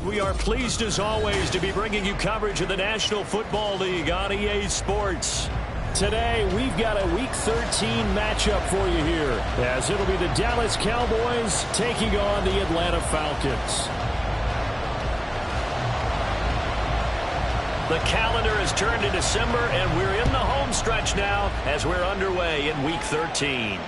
We are pleased as always to be bringing you coverage of the National Football League on EA Sports. Today, we've got a Week 13 matchup for you here, as it'll be the Dallas Cowboys taking on the Atlanta Falcons. The calendar has turned to December, and we're in the home stretch now as we're underway in Week 13.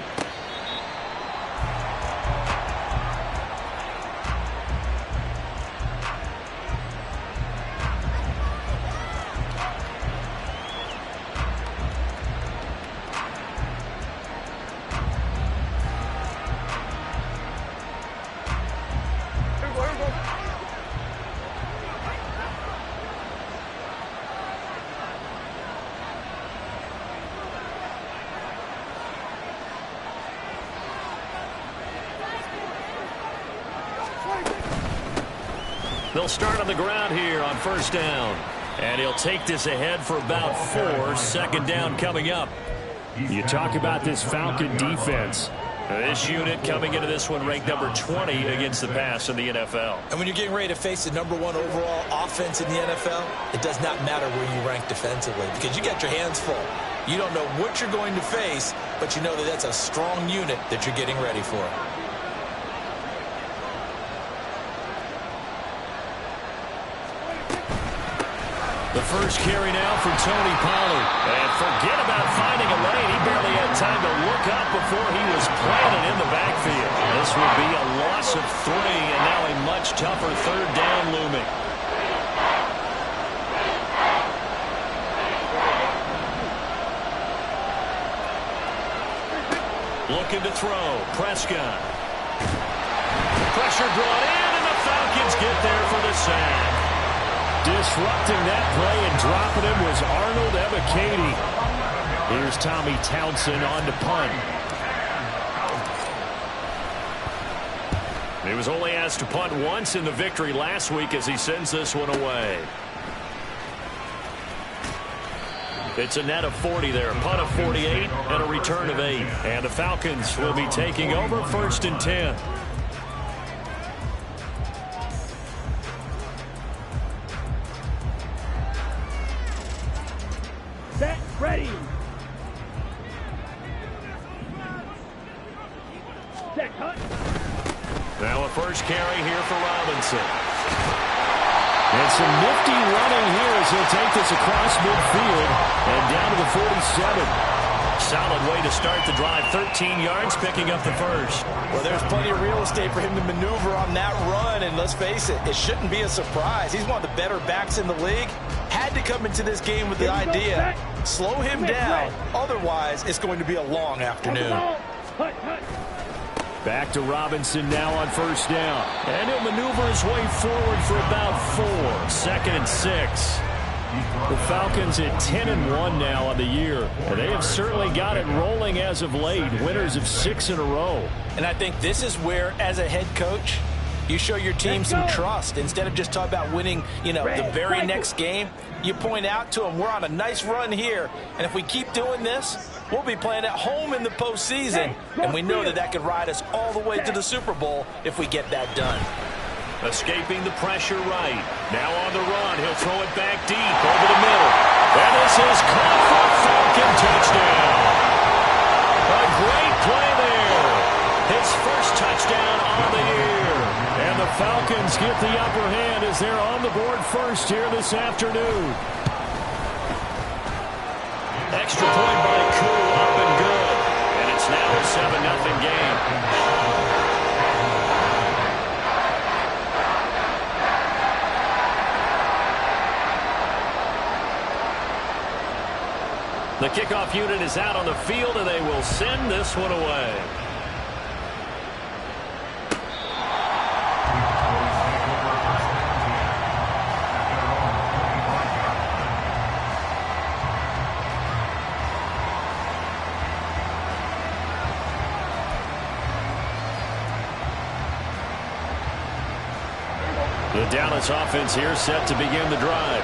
They'll start on the ground here on first down. And he'll take this ahead for about 4. Second down coming up. You talk about this Falcon defense. This unit coming into this one ranked number 20 against the pass in the NFL. And when you're getting ready to face the number 1 overall offense in the NFL, it does not matter where you rank defensively because you got your hands full. You don't know what you're going to face, but you know that that's a strong unit that you're getting ready for. The first carry now for Tony Pollard. And forget about finding a lane. He barely had time to look up before he was planted in the backfield. This would be a loss of 3, and now a much tougher third down looming. Looking to throw. Prescott. Pressure brought in, and the Falcons get there for the sack. Disrupting that play and dropping him was Arnold Ebiketie. Here's Tommy Townsend on to punt. He was only asked to punt once in the victory last week as he sends this one away. It's a net of 40 there, punt of 48, and a return of 8. And the Falcons will be taking over first and 10. Set, ready. Set, cut. Now a first carry here for Robinson. And some nifty running here as he'll take this across midfield and down to the 47. Solid way to start the drive. 13 yards, picking up the first. Well, there's plenty of real estate for him to maneuver on that run, and let's face it, it shouldn't be a surprise. He's one of the better backs in the league. Had to come into this game with the idea, slow him down, otherwise it's going to be a long afternoon. Back to Robinson now on first down. And he'll maneuver his way forward for about 4. Second and 6. The Falcons at 10-1 now on the year. And they have certainly got it rolling as of late. Winners of 6 in a row. And I think this is where, as a head coach, you show your team some trust. Instead of just talking about winning, the very next game, you point out to them, we're on a nice run here. And if we keep doing this, we'll be playing at home in the postseason. And we know that that could ride us all the way to the Super Bowl if we get that done. Escaping the pressure right. Now on the run. He'll throw it back deep over the middle. And this is caught for a Falcon touchdown. A great play there. His first touchdown on the year. And the Falcons get the upper hand as they're on the board first here this afternoon. Extra point by Koo, up and good. And it's now a 7-0 game. The kickoff unit is out on the field, and they will send this one away. The Dallas offense here set to begin the drive.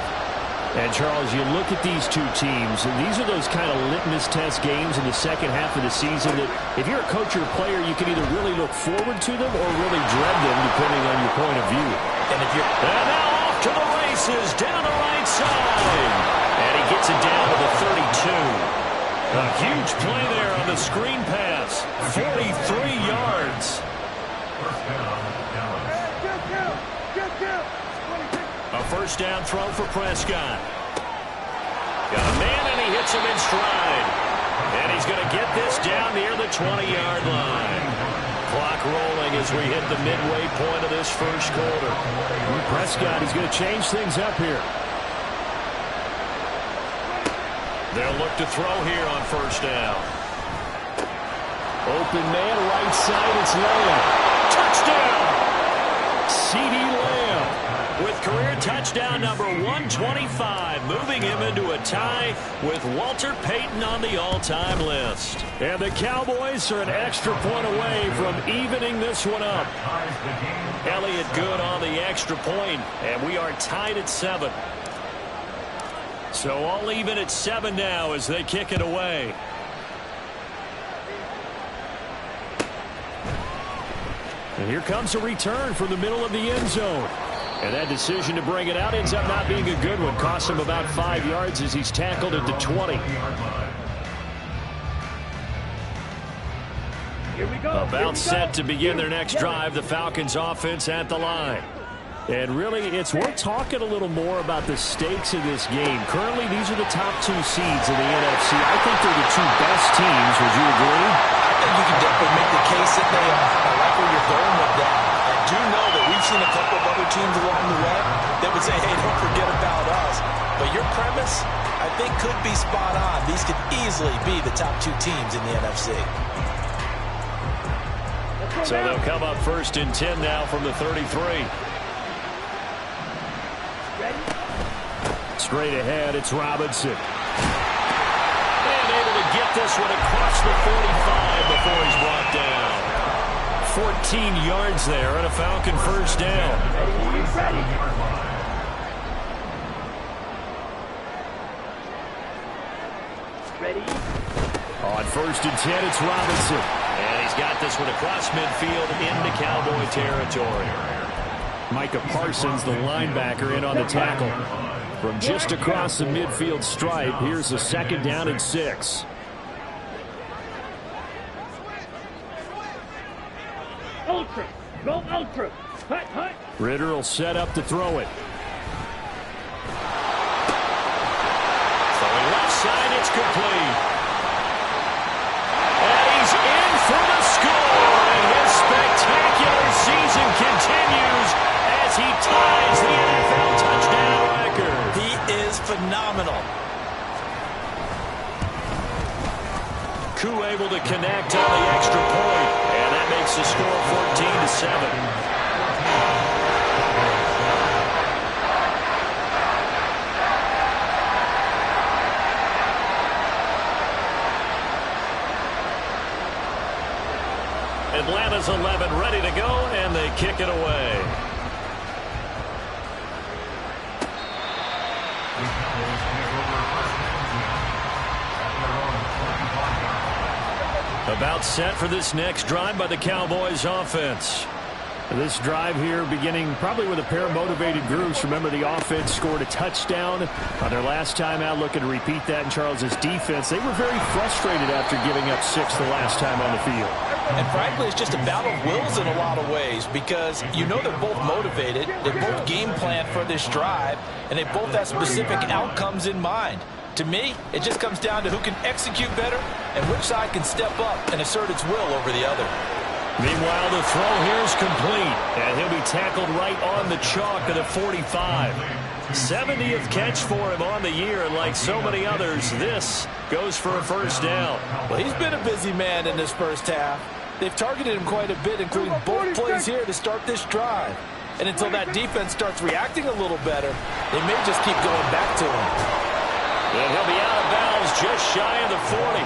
And, Charles, you look at these two teams, and these are those kind of litmus test games in the second half of the season that if you're a coach or a player, you can either really look forward to them or really dread them, depending point of view. And now off to the races, down the right side. And he gets it down to the 32. A huge play there on the screen pass. 43 yards. A first down throw for Prescott. Got a man, and he hits him in stride. And he's going to get this down near the 20-yard line. Clock rolling as we hit the midway point of this first quarter. Prescott is going to change things up here. They'll look to throw here on first down. Open man, right side, it's Lamb. Touchdown! CeeDee Lamb. With career touchdown number 125, moving him into a tie with Walter Payton on the all-time list. And the Cowboys are an extra point away from evening this one up. Elliott good on the extra point, and we are tied at 7. So all even at 7 now as they kick it away. And here comes a return from the middle of the end zone. And that decision to bring it out ends up not being a good one. Costs him about 5 yards as he's tackled at the 20. Here we go. About set to begin their next drive. The Falcons offense at the line. And really, it's worth talking a little more about the stakes of this game. Currently, these are the top 2 seeds in the NFC. I think they're the 2 best teams. Would you agree? I think you can definitely make the case that they are. I like where you're going with that. I do know that we've seen a couple of other teams along the way that would say, hey, don't forget about us. But your premise, I think, could be spot on. These could easily be the top 2 teams in the NFC. So they'll come up first and 10 now from the 33. Straight ahead, it's Robinson. And able to get this one across the 45 before he's brought down. 14 yards there and a Falcon first down. Ready. On first and 10, it's Robinson. And he's got this one across midfield into Cowboy territory. Micah Parsons, the linebacker, in on the tackle. From just across the midfield stripe, here's a second down and 6. Ultra. Go ultra. Hut, hut. Ritter will set up to throw it. Throwing left side, it's complete. And he's in for the score. And his spectacular season continues as he ties the NFL touchdown record. He is phenomenal. Koo able to connect on the extra point, and that makes the score 14-7. Atlanta's 11 ready to go, and they kick it away. About set for this next drive by the Cowboys offense. This drive here beginning probably with a pair of motivated groups. Remember, the offense scored a touchdown on their last time out, looking to repeat that in Charles's defense. They were very frustrated after giving up 6 the last time on the field. And frankly, it's just a battle of wills in a lot of ways because you know they're both motivated, they both game plan for this drive, and they both have specific outcomes in mind. To me, it just comes down to who can execute better and which side can step up and assert its will over the other. Meanwhile, the throw here is complete, and he'll be tackled right on the chalk at the 45. 70th catch for him on the year, and like so many others, this goes for a first down. Well, he's been a busy man in this first half. They've targeted him quite a bit, including both plays here to start this drive. And until that defense starts reacting a little better, they may just keep going back to him. And he'll be out of bounds just shy of the 40.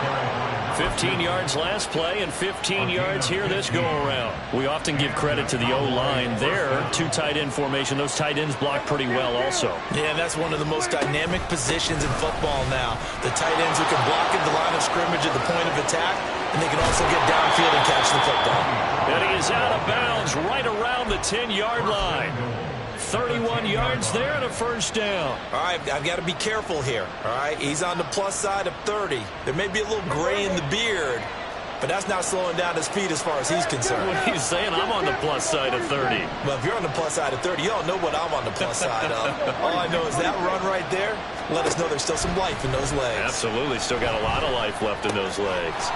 15 yards last play and 15 yards here this go-around. We often give credit to the O-line there. 2 tight end formation. Those tight ends block pretty well also. Yeah, that's one of the most dynamic positions in football now. The tight ends who can block at the line of scrimmage at the point of attack and they can also get downfield and catch the football. And he is out of bounds right around the 10-yard line. 31 yards there and a first down. All right, I've got to be careful here. All right, he's on the plus side of 30. There may be a little gray in the beard, but that's not slowing down his feet as far as he's concerned. What he's saying, I'm on the plus side of 30. Well, if you're on the plus side of 30, you don't know what I'm on the plus side of. All I know is that run right there let us know there's still some life in those legs. Absolutely, still got a lot of life left in those legs.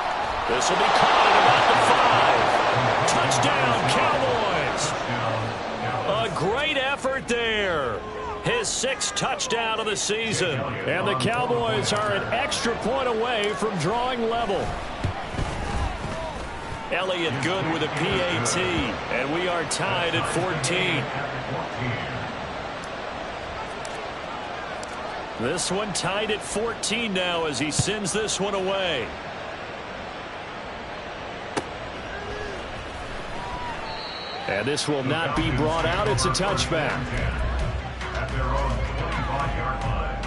This will be caught at about the 5. Touchdown, Cowboys. A great effort there. His 6th touchdown of the season. And the Cowboys are an extra point away from drawing level. Elliott good with a PAT, and we are tied at 14. This one tied at 14 now as he sends this one away. And this will not be brought out. It's a touchback. At their own 25-yard line.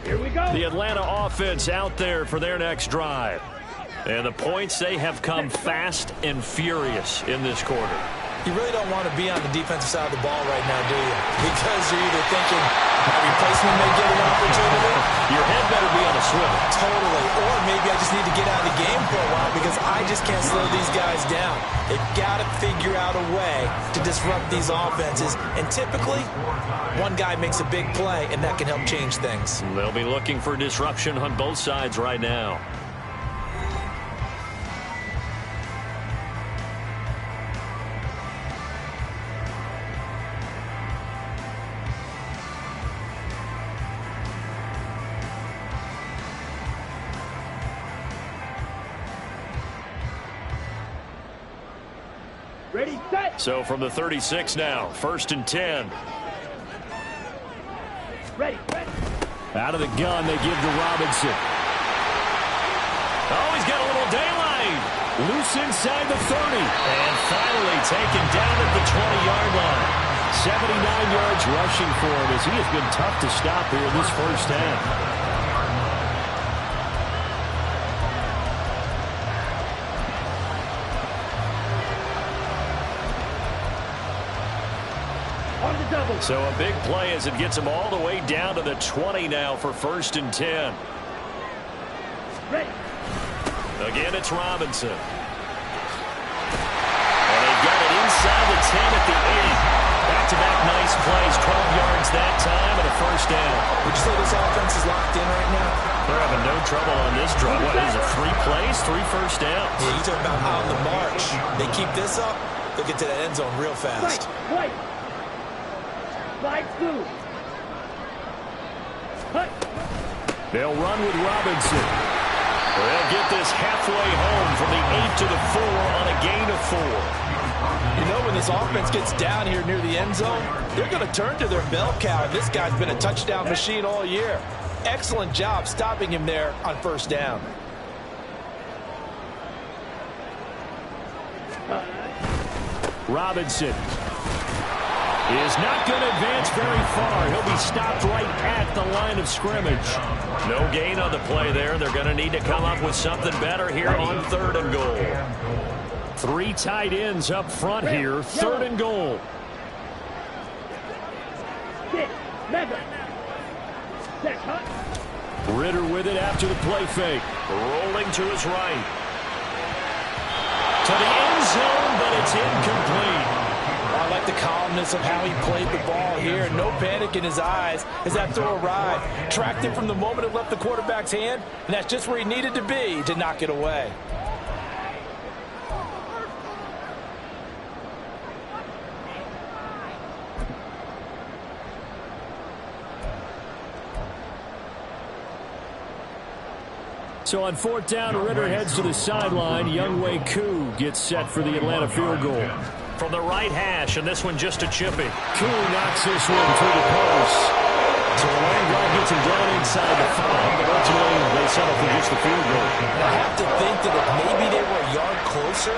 Here we go. The Atlanta offense out there for their next drive. And the points, they have come fast and furious in this quarter. You really don't want to be on the defensive side of the ball right now, do you? Because you're either thinking my replacement may get an opportunity. Your head better be on a swivel. Totally. Or maybe I just need to get out of the game for a while because I just can't slow these guys down. They've got to figure out a way to disrupt these offenses. And typically, one guy makes a big play, and that can help change things. They'll be looking for disruption on both sides right now. Ready, set. So from the 36 now, 1st and 10. Ready, ready. Out of the gun, they give to Robinson. Oh, he's got a little daylight. Loose inside the 30. And finally taken down at the 20-yard line. 79 yards rushing for him as he has been tough to stop here in this first half. So a big play as it gets him all the way down to the 20 now for 1st and 10. Ready. Again, it's Robinson. And they've got it inside the 10 at the 8. Back-to-back nice plays, 12 yards that time and a first down. Would you say this offense is locked in right now? They're having no trouble on this drive. What is it, 3 plays, 3 first downs? Yeah, you talk about on the march. They keep this up, they'll get to that end zone real fast. Right, right. Slide through. Cut. They'll run with Robinson. They'll get this halfway home from the 8 to the 4 on a gain of 4. You know, when this offense gets down here near the end zone, they're going to turn to their bell cow. This guy's been a touchdown machine all year. Excellent job stopping him there on 1st down. Robinson is not going to advance very far. He'll be stopped right at the line of scrimmage. No gain on the play there. They're going to need to come up with something better here on 3rd and goal. 3 tight ends up front here. 3rd and goal. Sit. Leather. Set. Cut. Ritter with it after the play fake. Rolling to his right. To the end zone, but it's incomplete. I like the calmness of how he played the ball here. No panic in his eyes as that throw arrived. Tracked it from the moment it left the quarterback's hand, and that's just where he needed to be to knock it away. So on 4th down, Ritter heads to the sideline. Younghoe Koo gets set for the Atlanta field goal. From the right hash, and this one just a chippy. Koo knocks this one through the post. So Landry gets him down inside the 5, but ultimately they settle for just the field goal. I have to think that if maybe they were a yard closer,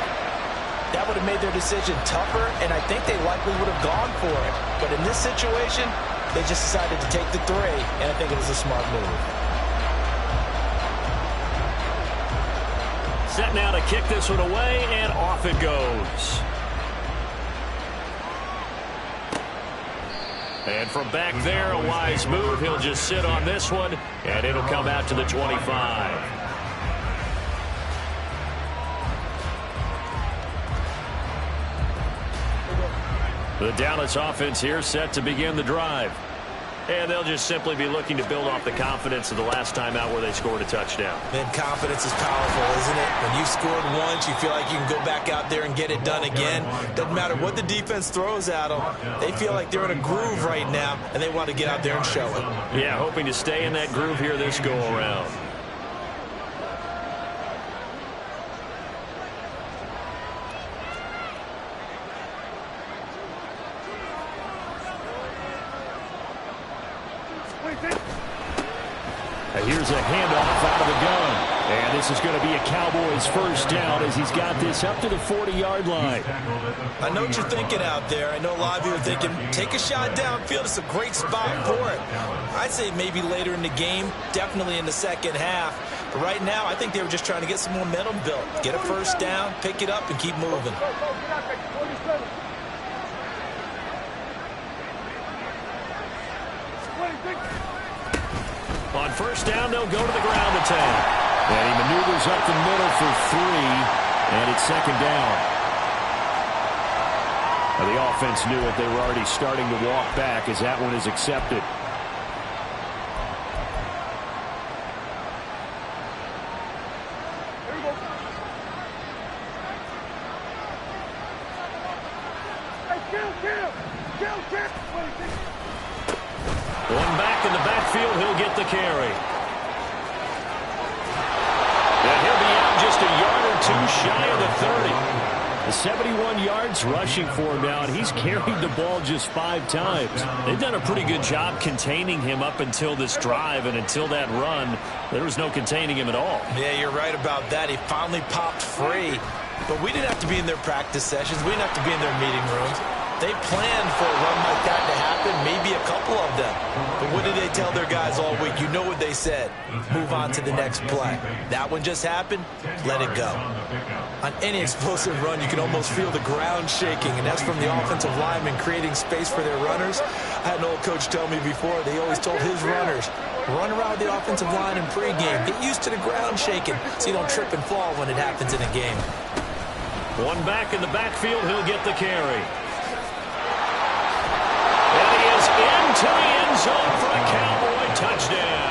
that would have made their decision tougher, and I think they likely would have gone for it. But in this situation, They just decided to take the 3, and I think it was a smart move. Set now to kick this one away, and off it goes. And from back there, a wise move. He'll just sit on this one, and it'll come out to the 25. The Dallas offense here set to begin the drive. And they'll just simply be looking to build off the confidence of the last time out where they scored a touchdown. Man, confidence is powerful, isn't it? When you scored once, you feel like you can go back out there and get it done again. Doesn't matter what the defense throws at them. They feel like they're in a groove right now, and they want to get out there and show it. Yeah, hoping to stay in that groove here this go-around. Here's a handoff out of the gun. And this is going to be a Cowboys first down as he's got this up to the 40-yard line. I know what you're thinking out there. I know a lot of you are thinking, take a shot downfield. It's a great spot for it. I'd say maybe later in the game, definitely in the second half. But right now, I think they were just trying to get some momentum built. Get a first down, pick it up, and keep moving. On first down, they'll go to the ground attack. And he maneuvers up the middle for 3, and it's second down. Now, the offense knew it. They were already starting to walk back as that one is accepted. One back in the backfield, he'll get the carry. And he'll be out just a yard or 2 shy of the 30. The 71 yards rushing for him now, and he's carried the ball just 5 times. They've done a pretty good job containing him up until this drive, and until that run, there was no containing him at all. Yeah, you're right about that. He finally popped free. But we didn't have to be in their practice sessions. We didn't have to be in their meeting rooms. They planned for a run like that to happen, maybe a couple of them. But what did they tell their guys all week? You know what they said. Move on to the next play. That one just happened. Let it go. On any explosive run, you can almost feel the ground shaking, and that's from the offensive linemen creating space for their runners. I had an old coach tell me before, they always told his runners, run around the offensive line in pregame. Get used to the ground shaking so you don't trip and fall when it happens in a game. One back in the backfield, he'll get the carry. And he is into the end zone for a Cowboy touchdown.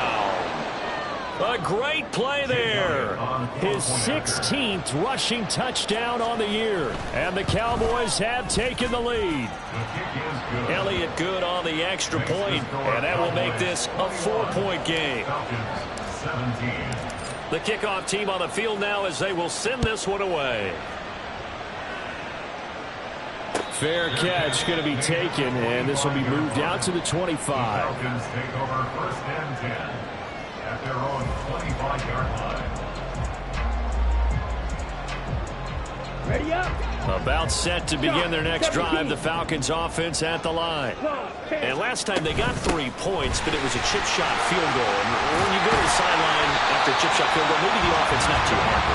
A great play there. His 16th rushing touchdown on the year. And the Cowboys have taken the lead. Elliott good on the extra point, and that will make this a 4-point game. The kickoff team on the field now as they will send this one away. Fair catch going to be taken, and this will be moved out to the 25. Falcons take over first and 10 at their own 25-yard line. Ready up. About set to begin their next drive, the Falcons offense at the line. And last time they got 3 points, but it was a chip shot field goal. And when you go to the sideline after a chip shot field goal, maybe the offense not too happy.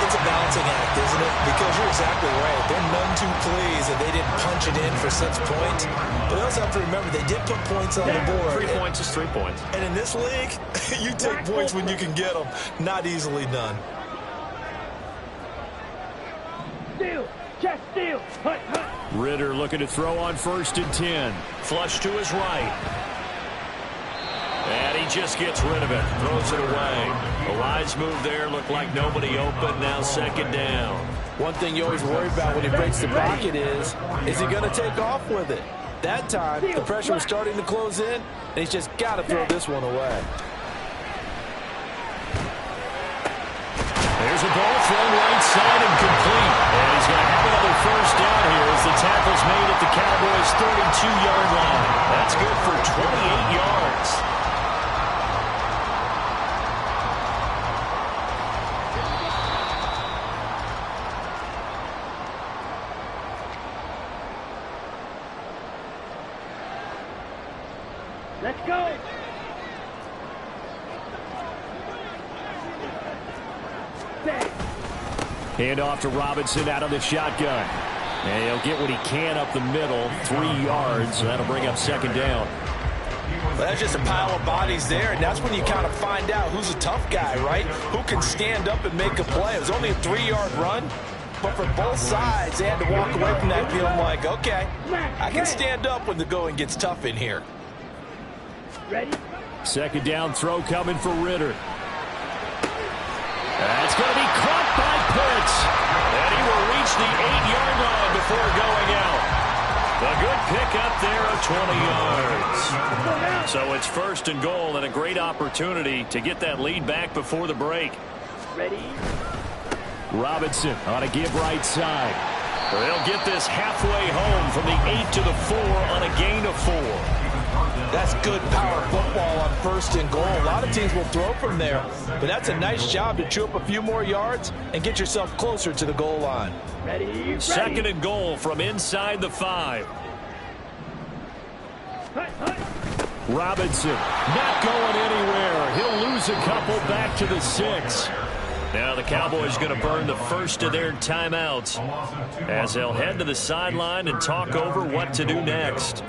It's a balancing act, isn't it? Because you're exactly right. They're none too pleased that they didn't punch it in for 6 points. But they also have to remember they did put points on the board. 3 points is 3 points. And in this league, you take points when you can get them. Not easily done. Steal. Check steal. Hut, hut. Ritter looking to throw on first and 10. Flush to his right. And he just gets rid of it. Throws it away. A wise move there. Looked like nobody open. Now second down. One thing you always worry about when he breaks the pocket is he going to take off with it? That time, the pressure was starting to close in, and he's just got to throw this one away. There's a ball thrown right side and complete. And he's going to have another first down here as the tackle's made at the Cowboys' 32-yard line. That's good for 28 yards. Let's go. Hand off to Robinson out of the shotgun. And he'll get what he can up the middle, 3 yards. So that'll bring up second down. Well, that's just a pile of bodies there, and that's when you kind of find out who's a tough guy, right? Who can stand up and make a play. It was only a 3-yard run, but for both sides, they had to walk away from that feeling like, okay, I can stand up when the going gets tough in here. Ready? Second down throw coming for Ritter. That's going to be caught by Pitts. And he will reach the 8-yard line before going out. A good pickup there of 20 yards. So it's first and goal and a great opportunity to get that lead back before the break. Ready? Robinson on a give right side. They'll get this halfway home from the 8 to the 4 on a gain of 4. That's good power football on first and goal. A lot of teams will throw from there, but that's a nice job to chew up a few more yards and get yourself closer to the goal line. Ready? Second and goal from inside the 5. Robinson not going anywhere. He'll lose a couple back to the 6. Now the Cowboys going to burn the first of their timeouts as they'll head to the sideline and talk over what to do next.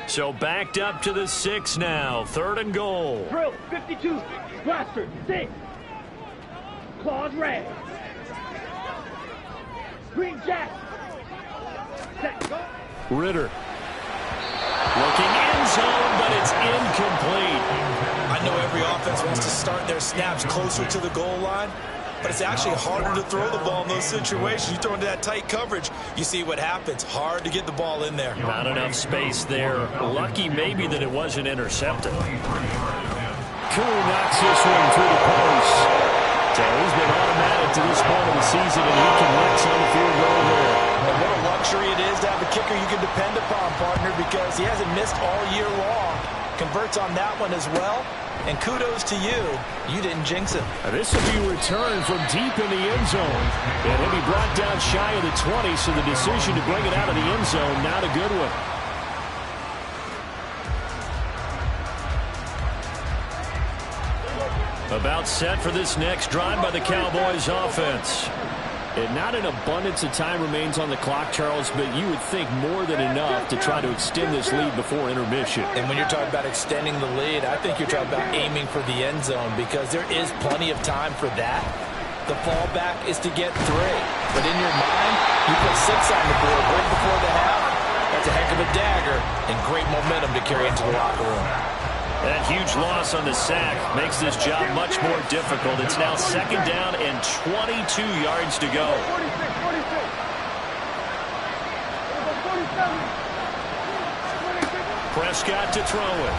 So backed up to the 6 now. Third and goal. Drill 52. Blaster 6. Claws red. Green jack. Set. Go. Ritter. Looking end zone, but it's incomplete. I know every offense wants to start their snaps closer to the goal line, but it's actually harder to throw the ball in those situations. You throw into that tight coverage, you see what happens. Hard to get the ball in there. Not enough space there. Lucky maybe that it wasn't intercepted. Koo knocks this one through the post. So he's been automatic to this point of the season, and he can Rex on the field goal there. And what a luxury it is to have a kicker you can depend upon, partner, because he hasn't missed all year long. Converts on that one as well. And kudos to you. You didn't jinx him. This will be returned from deep in the end zone. And he'll be brought down shy of the 20, so the decision to bring it out of the end zone, not a good one. About set for this next drive by the Cowboys offense. And not an abundance of time remains on the clock, Charles, but you would think more than enough to try to extend this lead before intermission. And when you're talking about extending the lead, I think you're talking about aiming for the end zone because there is plenty of time for that. The fallback is to get 3. But in your mind, you put 6 on the board right before the half. That's a heck of a dagger and great momentum to carry into the locker room. That huge loss on the sack makes this job much more difficult. It's now second down and 22 yards to go. Prescott to throw it.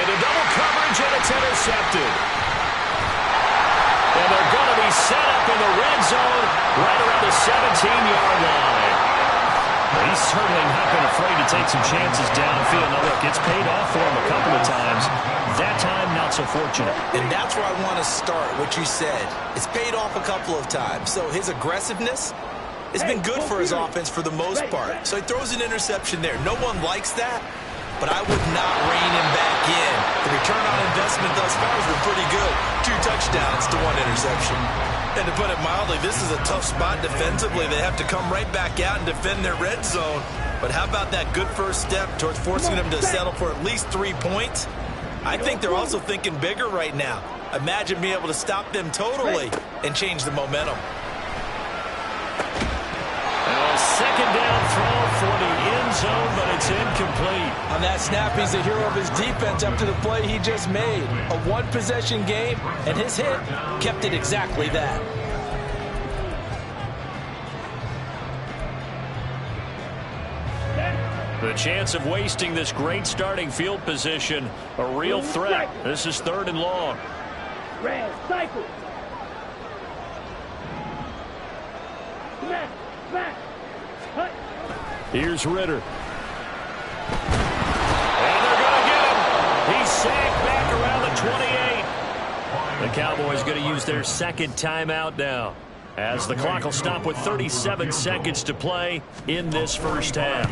Into double coverage, and it's intercepted. And they're going to be set up in the red zone right around the 17-yard line. He's certainly not been afraid to take some chances downfield. Now, look, it's paid off for him a couple of times. That time, not so fortunate. And that's where I want to start, what you said. It's paid off a couple of times. So his aggressiveness has been good for his offense for the most part. So he throws an interception there. No one likes that, but I would not rein him back in. The return on investment thus far has been pretty good. 2 touchdowns to 1 interception. And to put it mildly, this is a tough spot defensively. They have to come right back out and defend their red zone. But how about that good first step towards forcing them to settle for at least 3 points? I think they're also thinking bigger right now. Imagine being able to stop them totally and change the momentum. A second down throw for the end zone, but it's incomplete. On that snap, he's the hero of his defense after the play he just made. A 1-possession game, and his hit kept it exactly that. The chance of wasting this great starting field position, a real threat. This is 3rd and long. Red cycle. Smack. Smack. Cut. Here's Ritter. And they're going to get him. He's sacked back around the 28. The Cowboys going to use their second timeout now. as the clock will stop with 37 seconds to play in this first half.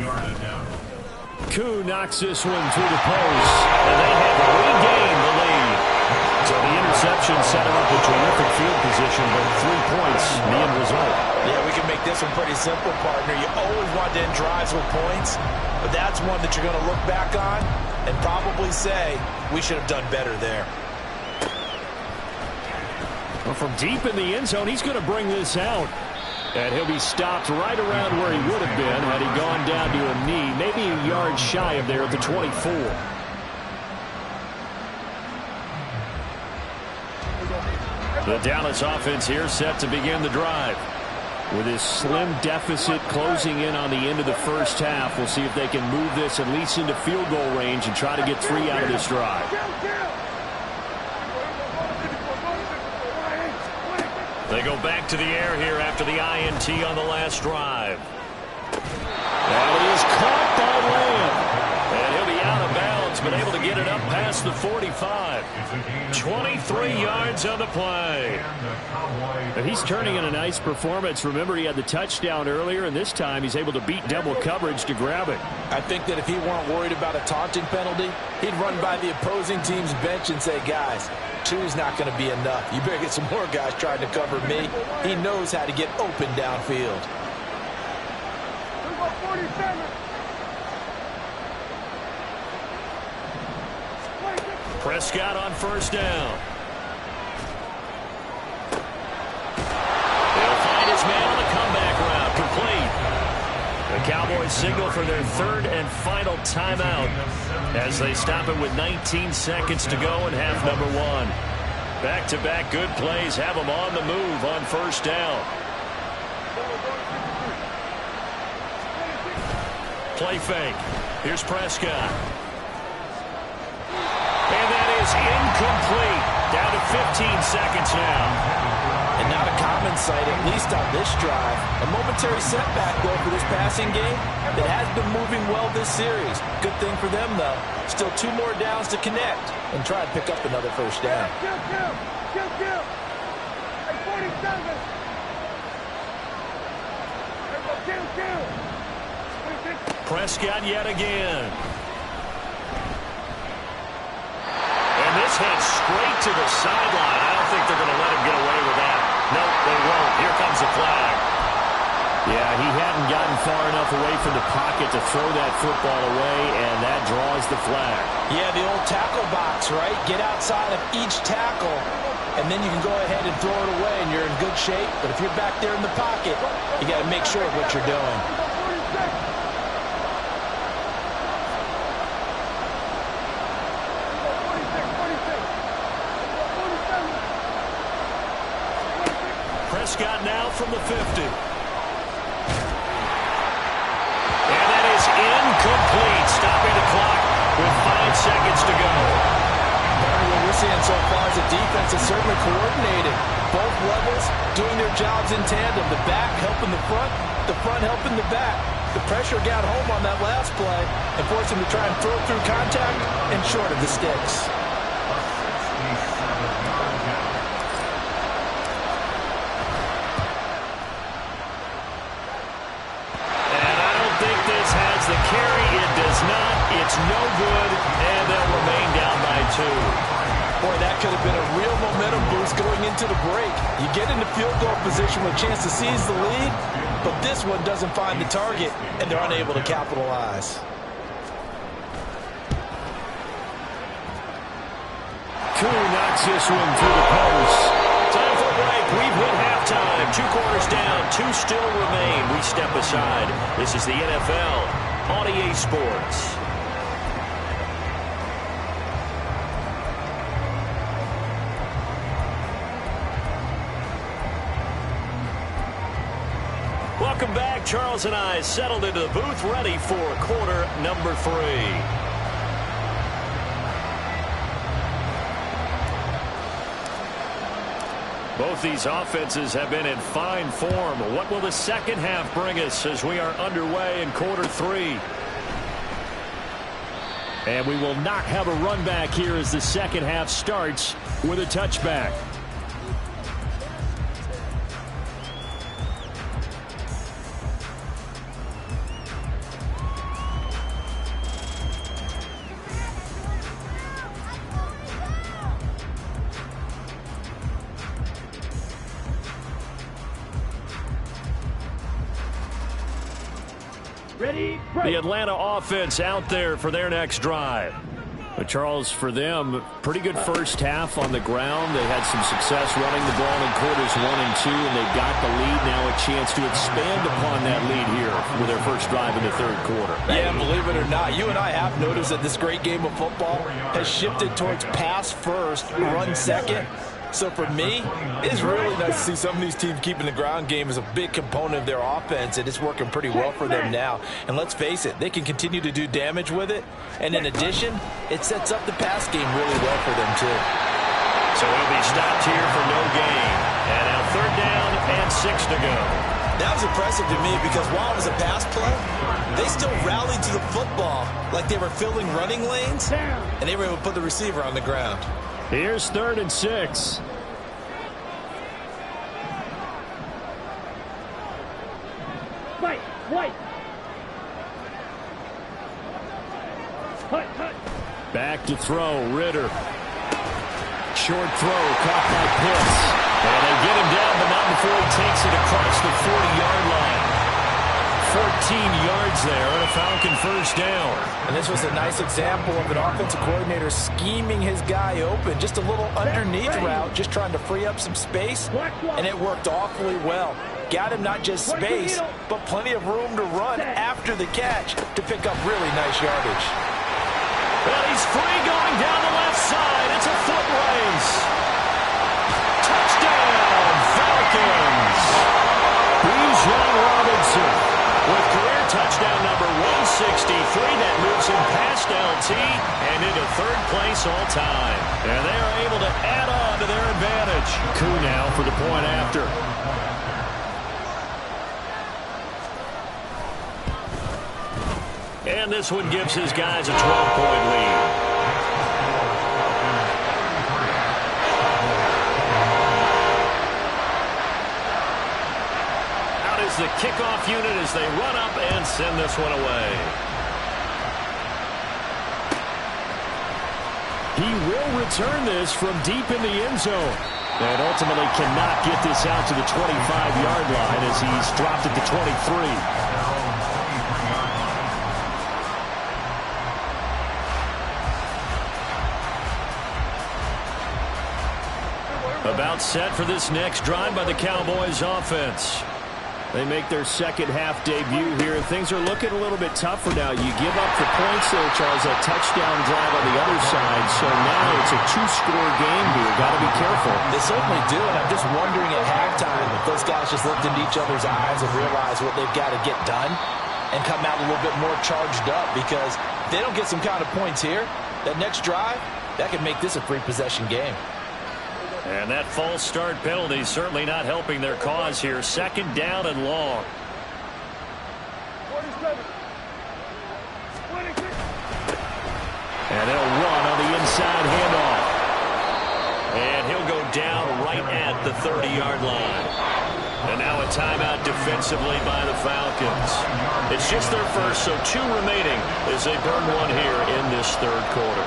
Koo knocks this one through the post, and they have regained the lead. So the interception set him up a terrific field position, but 3 points, the end result. Yeah, we can make this one pretty simple, partner. You always want to end drives with points, but that's one that you're going to look back on and probably say, we should have done better there. Well, from deep in the end zone, he's going to bring this out. And he'll be stopped right around where he would have been had he gone down to a knee, maybe a yard shy of there at the 24. The Dallas offense here set to begin the drive. With his slim deficit closing in on the end of the first half, we'll see if they can move this at least into field goal range and try to get 3 out of this drive. They go back to the air here after the INT on the last drive. That is caught by Lamb. And he'll be out of bounds, but able to get it up past the 45. 23 yards on the play. But he's turning in a nice performance. Remember, he had the touchdown earlier, and this time he's able to beat double coverage to grab it. I think that if he weren't worried about a taunting penalty, he'd run by the opposing team's bench and say, guys, 2's not going to be enough. You better get some more guys trying to cover me. He knows how to get open downfield. Prescott on first down. They'll find his man on the comeback route. Complete. The Cowboys signal for their 3rd and final timeout as they stop it with 19 seconds to go in half number 1. Back-to-back good plays have them on the move on first down. Play fake. Here's Prescott. And that is incomplete. Down to 15 seconds now. And not a common sight, at least on this drive. A momentary setback, though, for this passing game that has been moving well this series. Good thing for them, though. Still 2 more downs to connect and try and pick up another first down. Prescott yet again. And this heads straight to the sideline. I don't think they're going to let him get away with that. Nope, they won't. Here comes the flag. Yeah, he hadn't gotten far enough away from the pocket to throw that football away, and that draws the flag. Yeah, the old tackle box, right? Get outside of each tackle, and then you can go ahead and throw it away, and you're in good shape. But if you're back there in the pocket, you got to make sure of what you're doing. Prescott now from the 50. And that is incomplete, stopping the clock with 5 seconds to go. What we're seeing so far is the defense is certainly coordinated. Both levels doing their jobs in tandem. The back helping the front helping the back. The pressure got home on that last play and forced him to try and throw through contact and short of the sticks. Has the carry, it does not, it's no good, and they'll remain down by 2. Boy, that could have been a real momentum boost going into the break. You get into field goal position with a chance to seize the lead, but this one doesn't find the target, and they're unable to capitalize. Koo knocks this one through the post. Time for a break. We've hit halftime. 2 quarters down. 2 still remain. We step aside. This is the NFL on EA Sports. Welcome back. Charles and I settled into the booth, ready for quarter number 3. Both these offenses have been in fine form. What will the second half bring us as we are underway in quarter 3? And we will not have a run back here as the second half starts with a touchback. Ready, The break. Atlanta offense out there for their next drive. But Charles, for them, pretty good first half on the ground. They had some success running the ball in quarters 1 and 2, and they've got the lead. Now a chance to expand upon that lead here with their first drive in the third quarter. Yeah, believe it or not, you and I have noticed that this great game of football has shifted towards pass first, run second. So for me, it's really nice to see some of these teams keeping the ground game as a big component of their offense, and it's working pretty well for them now. And let's face it, they can continue to do damage with it. And in addition, it sets up the pass game really well for them too. So he'll be stopped here for no gain. And now third down and 6 to go. That was impressive to me because while it was a pass play, they still rallied to the football like they were filling running lanes, and they were able to put the receiver on the ground. Here's 3rd and 6. Fight, white. Hut, hut. Back to throw, Ritter. Short throw, caught by Pitts. And they get him down, but not before he takes it across the 40-yard line. 14 yards there and a Falcon first down. And this was a nice example of an offensive coordinator scheming his guy open. Just a little underneath route, just trying to free up some space. And it worked awfully well. Got him not just space, but plenty of room to run after the catch to pick up really nice yardage. Well, he's free going down the left side. It's a foot race. Touchdown, Falcons. Bijan Robinson with career touchdown number 163. That moves him past LT and into third place all time. And they are able to add on to their advantage. Coup now for the point after. And this one gives his guys a 12-point lead. Out is the kickoff unit as they run up and send this one away. He will return this from deep in the end zone. And ultimately cannot get this out to the 25-yard line as he's dropped at the 23. About set for this next drive by the Cowboys offense. They make their second half debut here. Things are looking a little bit tougher now. You give up the points there, Charles, that touchdown drive on the other side. So now it's a 2-score game here. Got to be careful. They certainly do, and I'm just wondering at halftime if those guys just looked into each other's eyes and realized what they've got to get done and come out a little bit more charged up, because if they don't get some kind of points here, that next drive, that could make this a free possession game. And that false start penalty certainly not helping their cause here. Second down and long. And they'll run on the inside handoff. And he'll go down right at the 30-yard line. And now a timeout defensively by the Falcons. It's just their first, so 2 remaining as they burn one here in this third quarter.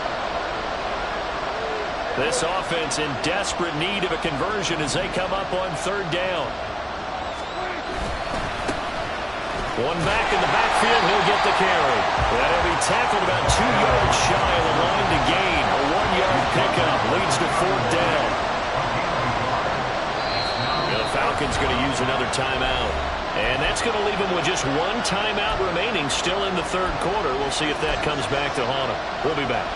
This offense in desperate need of a conversion as they come up on third down. One back in the backfield, he'll get the carry. That'll be tackled about 2 yards shy of the line to gain. A 1-yard pickup leads to fourth down. The Falcons going to use another timeout. And that's going to leave them with just 1 timeout remaining still in the third quarter. We'll see if that comes back to haunt them. We'll be back.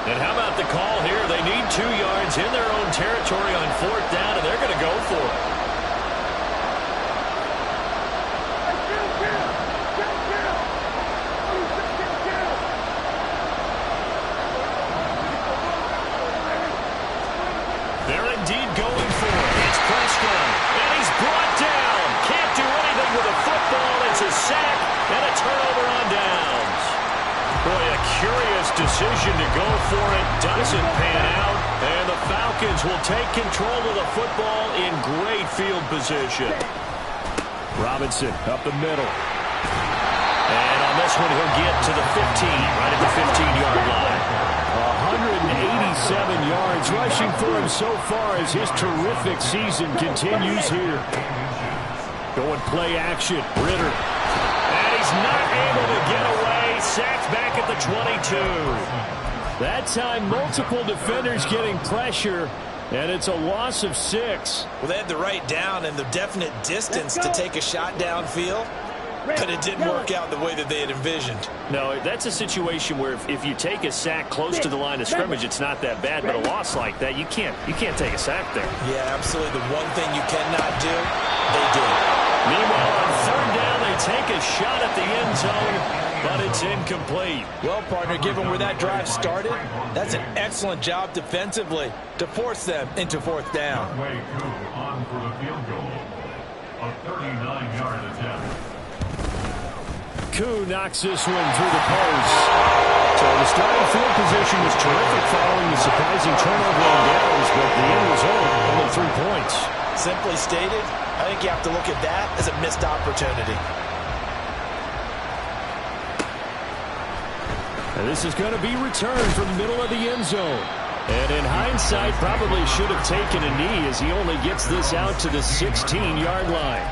And how about the call here? They need 2 yards in their own territory on fourth down, and they're going to go for it. They're indeed going for it. It's Prescott, and he's brought down. Can't do anything with a football. It's a sack and a turnover on downs. Boy, a curious decision to go for it. Doesn't pan out. And the Falcons will take control of the football in great field position. Robinson up the middle. And on this one, he'll get to the 15, right at the 15-yard line. 180 yards rushing for him so far as his terrific season continues here. Going play action. Ritter. And he's not able to get away. Sacked back at the 22. That time, multiple defenders getting pressure, and it's a loss of 6. Well, they had the right down and the definite distance to take a shot downfield, but it didn't work out the way that they had envisioned. No, that's a situation where if you take a sack close to the line of scrimmage, it's not that bad, but a loss like that, you can't take a sack there. Yeah, absolutely. The one thing you cannot do, they did. Meanwhile, on third down, they take a shot at the end zone, but it's incomplete. Well, partner, given where that drive started, that's an excellent job defensively to force them into fourth down. On for the field goal. A 39-yard attempt. Koo knocks this one through the post. So the starting field position was terrific following the surprising turnover on downs, but the end result, only 3 points. Simply stated, I think you have to look at that as a missed opportunity. And this is going to be returned from the middle of the end zone. And in hindsight, probably should have taken a knee as he only gets this out to the 16-yard line.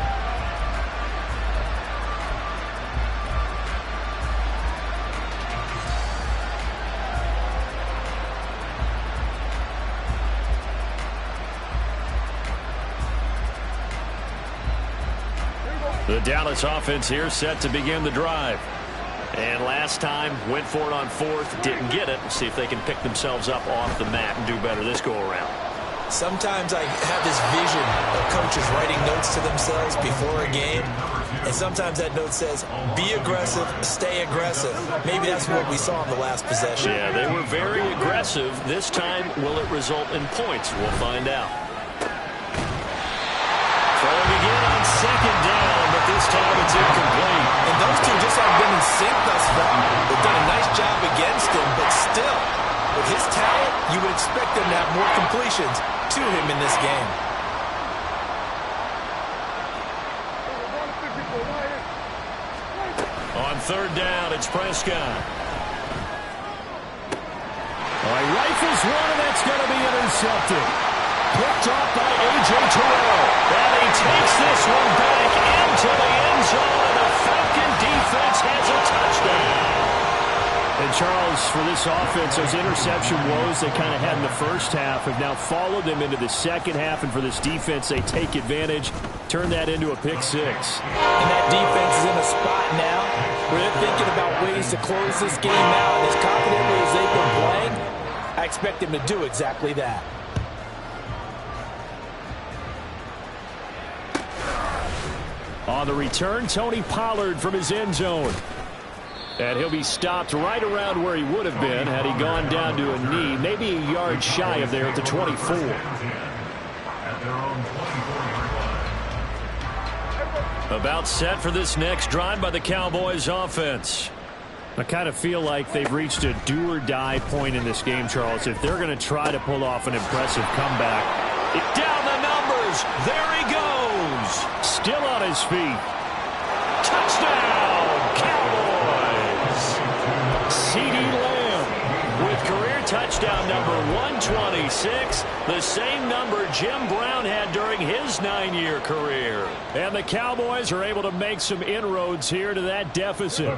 The Dallas offense here set to begin the drive. And last time, went for it on fourth, didn't get it. We'll see if they can pick themselves up off the mat and do better this go-around. Sometimes I have this vision of coaches writing notes to themselves before a game, and sometimes that note says, be aggressive, stay aggressive. Maybe that's what we saw in the last possession. Yeah, they were very aggressive. This time, will it result in points? We'll find out. Throwing again on second down, but this time it's incomplete. And those two just haven't been in sync thus far. They've done a nice job against him, but still, with his talent, you would expect them to have more completions to him in this game. On third down, it's Prescott. All right, rifles one, and that's going to be intercepted. Picked off by A.J. Terrell. And he takes this one back into the end zone, and the Falcon defense has a touchdown. And Charles, for this offense, those interception woes they kind of had in the first half have now followed them into the second half, and for this defense, they take advantage, turn that into a pick six. And that defense is in a spot now where they're thinking about ways to close this game out. As confidently as they've been playing, I expect them to do exactly that. On the return, Tony Pollard from his end zone. And he'll be stopped right around where he would have been had he gone down to a knee, maybe a yard shy of there at the 24. About set for this next drive by the Cowboys offense. I kind of feel like they've reached a do-or-die point in this game, Charles. If they're going to try to pull off an impressive comeback. Down the numbers. There he goes. Still on his feet. Touchdown, Cowboys. CeeDee Lamb with career touchdown number 126, the same number Jim Brown had during his 9-year career. And the Cowboys are able to make some inroads here to that deficit.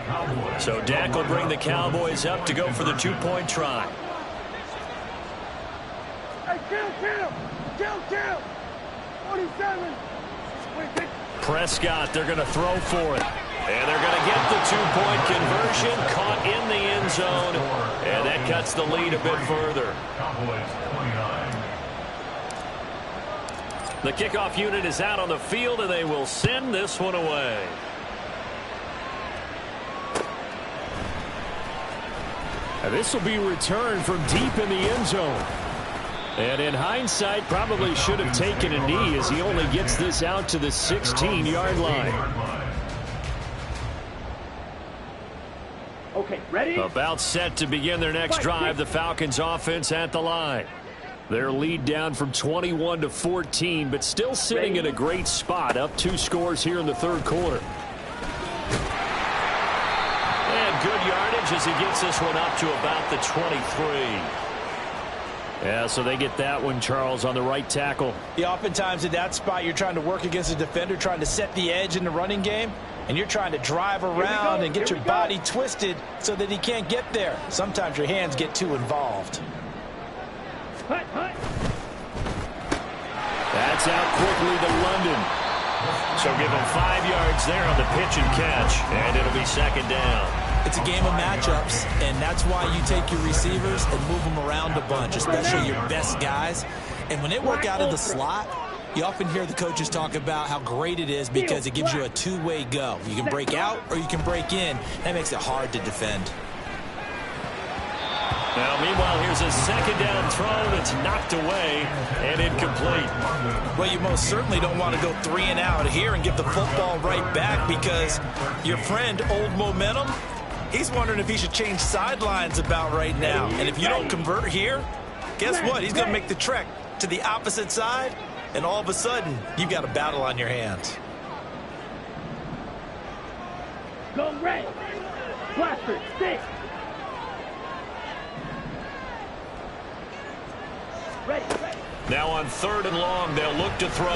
So Dak will bring the Cowboys up to go for the 2-point try. Hey, kill! 47! Prescott, they're going to throw for it. And they're going to get the 2-point conversion, caught in the end zone, and that cuts the lead a bit further. The kickoff unit is out on the field, and they will send this one away. And this will be returned from deep in the end zone. And in hindsight, probably should have taken a knee as he only gets this out to the 16-yard line. Okay, ready? About set to begin their next drive, the Falcons offense at the line. Their lead down from 21 to 14, but still sitting in a great spot, up 2 scores here in the third quarter. And good yardage as he gets this one up to about the 23. Yeah, so they get that one, Charles, on the right tackle. Yeah, oftentimes in that spot, you're trying to work against a defender, trying to set the edge in the running game, and you're trying to drive around and get your body twisted so that he can't get there. Sometimes your hands get too involved. That's out quickly to London. So give him 5 yards there on the pitch and catch, and it'll be second down. It's a game of matchups, and that's why you take your receivers and move them around a bunch, especially your best guys. And when they work out of the slot, you often hear the coaches talk about how great it is because it gives you a two-way go. You can break out or you can break in. That makes it hard to defend. Now, meanwhile, here's a second down throw that's knocked away and incomplete. Well, you most certainly don't want to go 3 and out here and give the football right back because your friend, Old Momentum, he's wondering if he should change sidelines about right now. And if you don't convert here, guess what? He's going to make the trek to the opposite side, and all of a sudden, you've got a battle on your hands. Go red. Blaster, stick. Ready. Now on 3rd and long, they'll look to throw.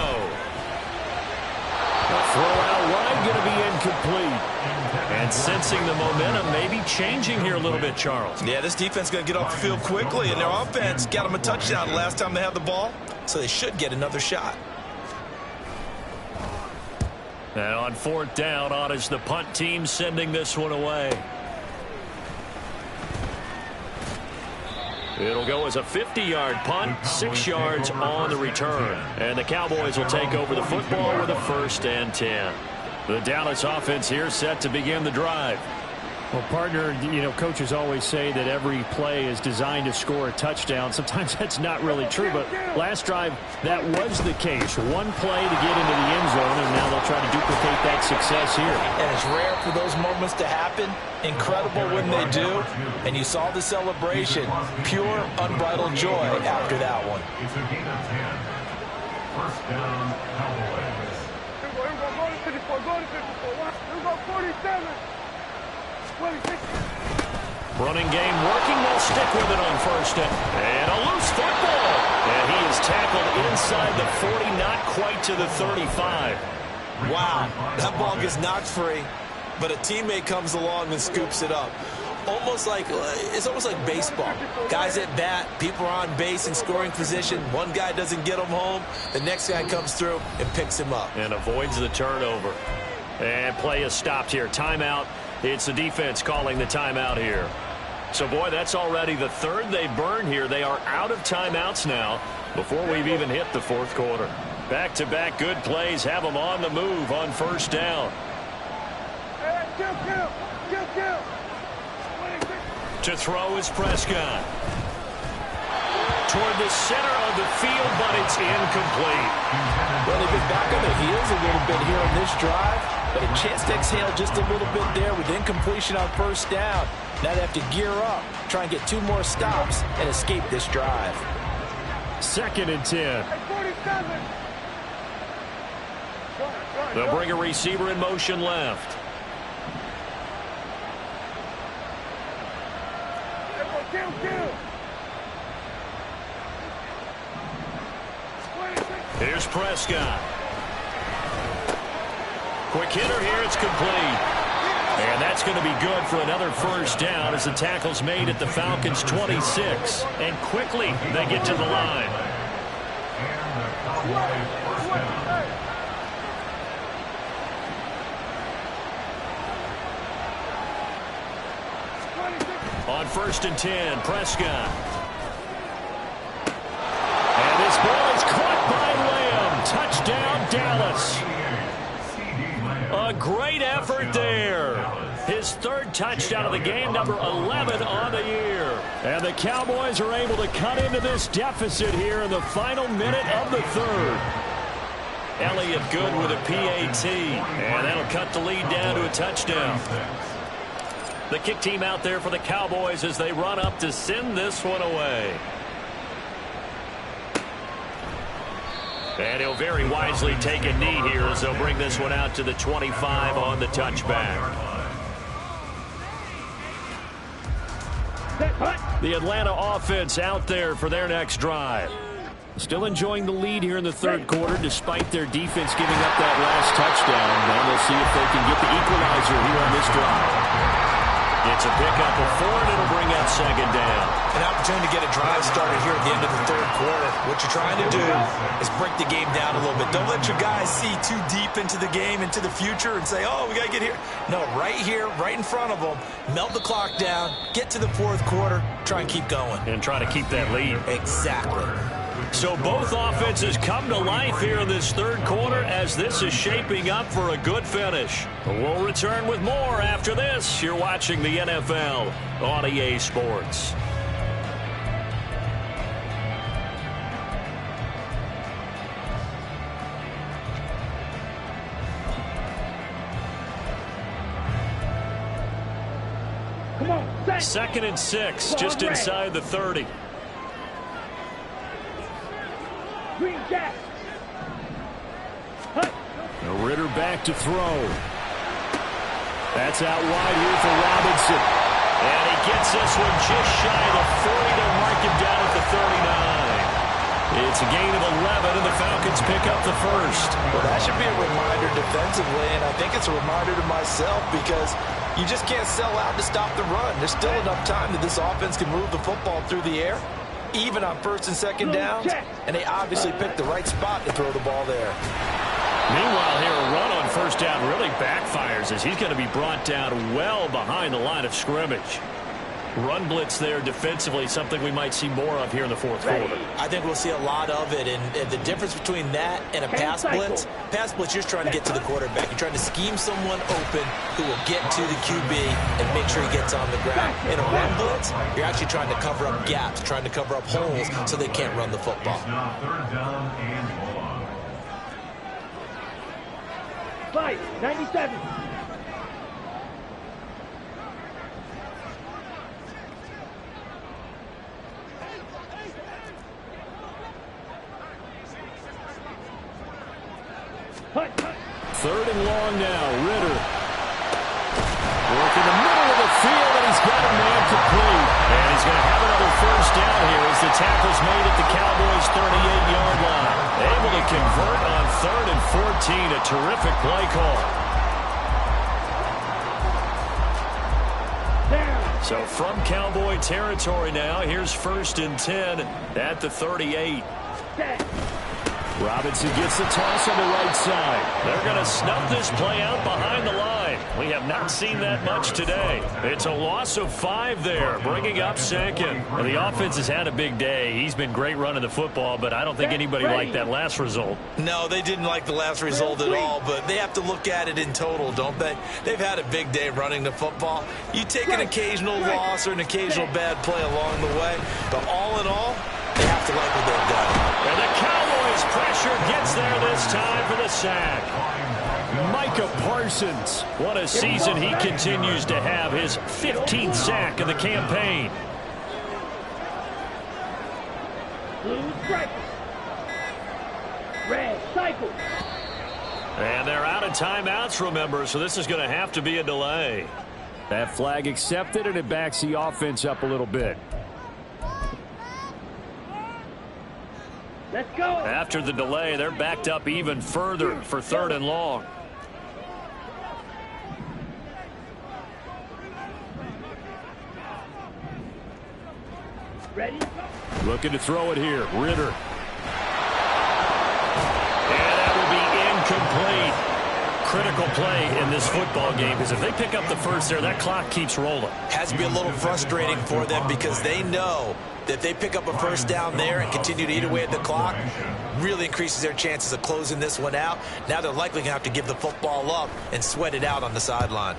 The throw out wide going to be incomplete. And sensing the momentum, maybe changing here a little bit, Charles. Yeah, this defense is going to get off the field quickly, and their offense got them a touchdown the last time they had the ball, so they should get another shot. And on 4th down, on is the punt team sending this one away. It'll go as a 50-yard punt, 6 yards on the return. And the Cowboys will take over the football with a 1st and 10. The Dallas offense here set to begin the drive. Well, partner, you know, coaches always say that every play is designed to score a touchdown. Sometimes that's not really true, but last drive, that was the case. One play to get into the end zone, and now they'll try to duplicate that success here. And it's rare for those moments to happen. Incredible when they do. And you saw the celebration. Pure, unbridled joy after that one. It's a gain of 10. 1st down, Cowboys. Here we go 47. Running game working. They'll stick with it on 1st down. And a loose football. And he is tackled inside the 40, not quite to the 35. Wow, that ball gets knocked free, but a teammate comes along and scoops it up. It's almost like baseball. Guys at bat, people are on base in scoring position. One guy doesn't get him home. The next guy comes through and picks him up. And avoids the turnover. And play is stopped here. Timeout. It's the defense calling the timeout here. So, boy, that's already the 3rd they burned here. They are out of timeouts now before we've even hit the 4th quarter. Back-to-back good plays have them on the move on 1st down. To throw is Prescott. Toward the center of the field, but it's incomplete. Well, they've been back on their heels a little bit here on this drive, but a chance to exhale just a little bit there with incompletion on 1st down. Now they have to gear up, try and get 2 more stops and escape this drive. 2nd and 10. They'll bring a receiver in motion left. Here's Prescott. Quick hitter here. It's complete. And that's going to be good for another 1st down as the tackle's made at the Falcons' 26. And quickly they get to the line. On 1st and 10, Prescott. And this ball is caught by Lamb. Touchdown, Dallas. A great effort there. His 3rd touchdown of the game, number 11 on the year. And the Cowboys are able to cut into this deficit here in the final minute of the 3rd. Elliott good with a PAT. And that'll cut the lead down to a touchdown. The kick team out there for the Cowboys as they run up to send this one away. And he'll very wisely take a knee here as they'll bring this one out to the 25 on the touchback. Set, hut. The Atlanta offense out there for their next drive. Still enjoying the lead here in the third quarter despite their defense giving up that last touchdown. Now they'll see if they can get the equalizer here on this drive. It's a pickup of 4, and it'll bring up second down. An opportunity to get a drive started here at the end of the third quarter. What you're trying to do is break the game down a little bit. Don't let your guys see too deep into the game, into the future, and say, oh, we got to get here. No, right here, right in front of them, melt the clock down, get to the fourth quarter, try and keep going. And try to keep that lead. Exactly. So both offenses come to life here in this third quarter as this is shaping up for a good finish. We'll return with more after this. You're watching the NFL on EA Sports. Come on, set. 2nd and 6, just inside the 30. Green Jack. Hut. Ritter back to throw. That's out wide here for Robinson. And he gets this one just shy of the 40 to mark him down at the 39. It's a gain of 11, and the Falcons pick up the first. Well, that should be a reminder defensively, and I think it's a reminder to myself because you just can't sell out to stop the run. There's still enough time that this offense can move the football through the air, even on 1st and 2nd downs, and they obviously picked the right spot to throw the ball there. Meanwhile, here a run on 1st down really backfires as he's going to be brought down well behind the line of scrimmage. Run blitz there defensively, something we might see more of here in the fourth quarter. I think we'll see a lot of it, and the difference between that and a pass blitz, you're just trying to get to the quarterback. You're trying to scheme someone open who will get to the QB and make sure he gets on the ground. In a run blitz, you're actually trying to cover up gaps, trying to cover up holes so they can't run the football. Now 3rd down and 1. 97. Hut, hut. 3rd and long now. Ritter. Work in the middle of the field, and he's got a man complete. And he's going to have another 1st down here as the tackle's made at the Cowboys' 38-yard line. Able to convert on 3rd and 14. A terrific play call. So from Cowboy territory now, here's 1st and 10 at the 38. Robinson gets the toss on the right side. They're going to snuff this play out behind the line. We have not seen that much today. It's a loss of 5 there, bringing up 2nd. Well, the offense has had a big day. He's been great running the football, but I don't think anybody liked that last result. No, they didn't like the last result at all, but they have to look at it in total, don't they? They've had a big day running the football. You take an occasional loss or an occasional bad play along the way, but all in all, they have to like what they've done. And the Cowboys pressure gets there this time for the sack. Micah Parsons, what a season he continues to have, his 15th sack of the campaign. Blue strike. Red cycle. And they're out of timeouts, remember, so this is going to have to be a delay. That flag accepted, and it backs the offense up a little bit. Let's go. After the delay, they're backed up even further for 3rd and long. Ready? Looking to throw it here. Ritter. And that will be incomplete. Critical play in this football game because if they pick up the first there, that clock keeps rolling. Has to be a little frustrating for them because they know that if they pick up a 1st down there and continue to eat away at the clock, really increases their chances of closing this one out. Now they're likely going to have to give the football up and sweat it out on the sideline.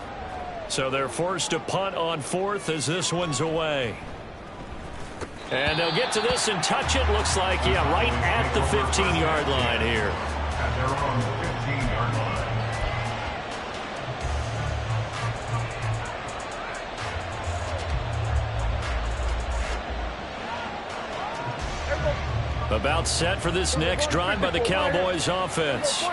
So they're forced to punt on 4th as this one's away. And they'll get to this and touch it. Looks like, yeah, right at the 15-yard line here. And they're on the 15-yard line. A About set for this next drive by the Cowboys offense.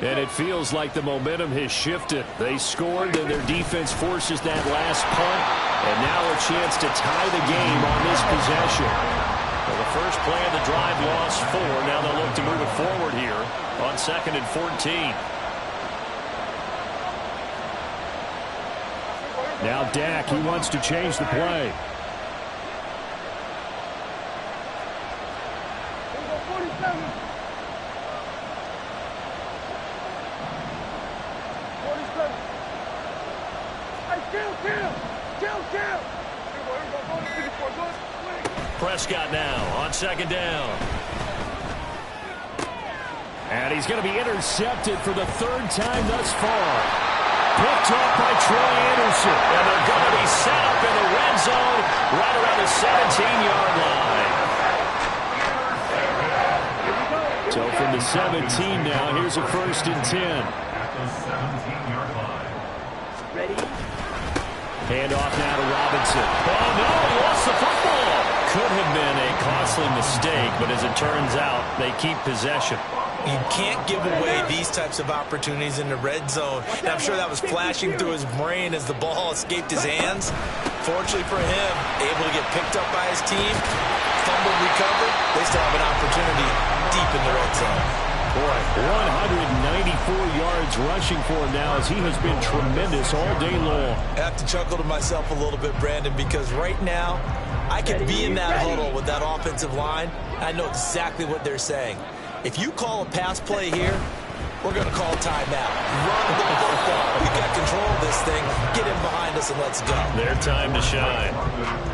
And it feels like the momentum has shifted. They scored, and their defense forces that last punt. And now a chance to tie the game on this possession. Well, the first play of the drive lost 4. Now they'll look to move it forward here on 2nd and 14. Now Dak, he wants to change the play. Prescott now on 2nd down. And he's going to be intercepted for the 3rd time thus far. Picked up by Troy Anderson. And they're going to be set up in the red zone right around the 17-yard line. So from the 17 now, here's a 1st and 10. At the 17-yard line. Ready? Hand off now to Robinson. Oh, no, he lost the football. Could have been a costly mistake, but as it turns out, they keep possession. You can't give away these types of opportunities in the red zone. And I'm sure that was flashing through his brain as the ball escaped his hands. Fortunately for him, able to get picked up by his team, fumble recovered. They still have an opportunity deep in the red zone. Boy, 194 yards rushing for him now as he has been tremendous all day long. I have to chuckle to myself a little bit, Brandon, because right now I could be in that huddle with that offensive line. I know exactly what they're saying. If you call a pass play here, we're going to call timeout. Run the football. We've got control of this thing. Get him behind us and let's go. Their time to shine.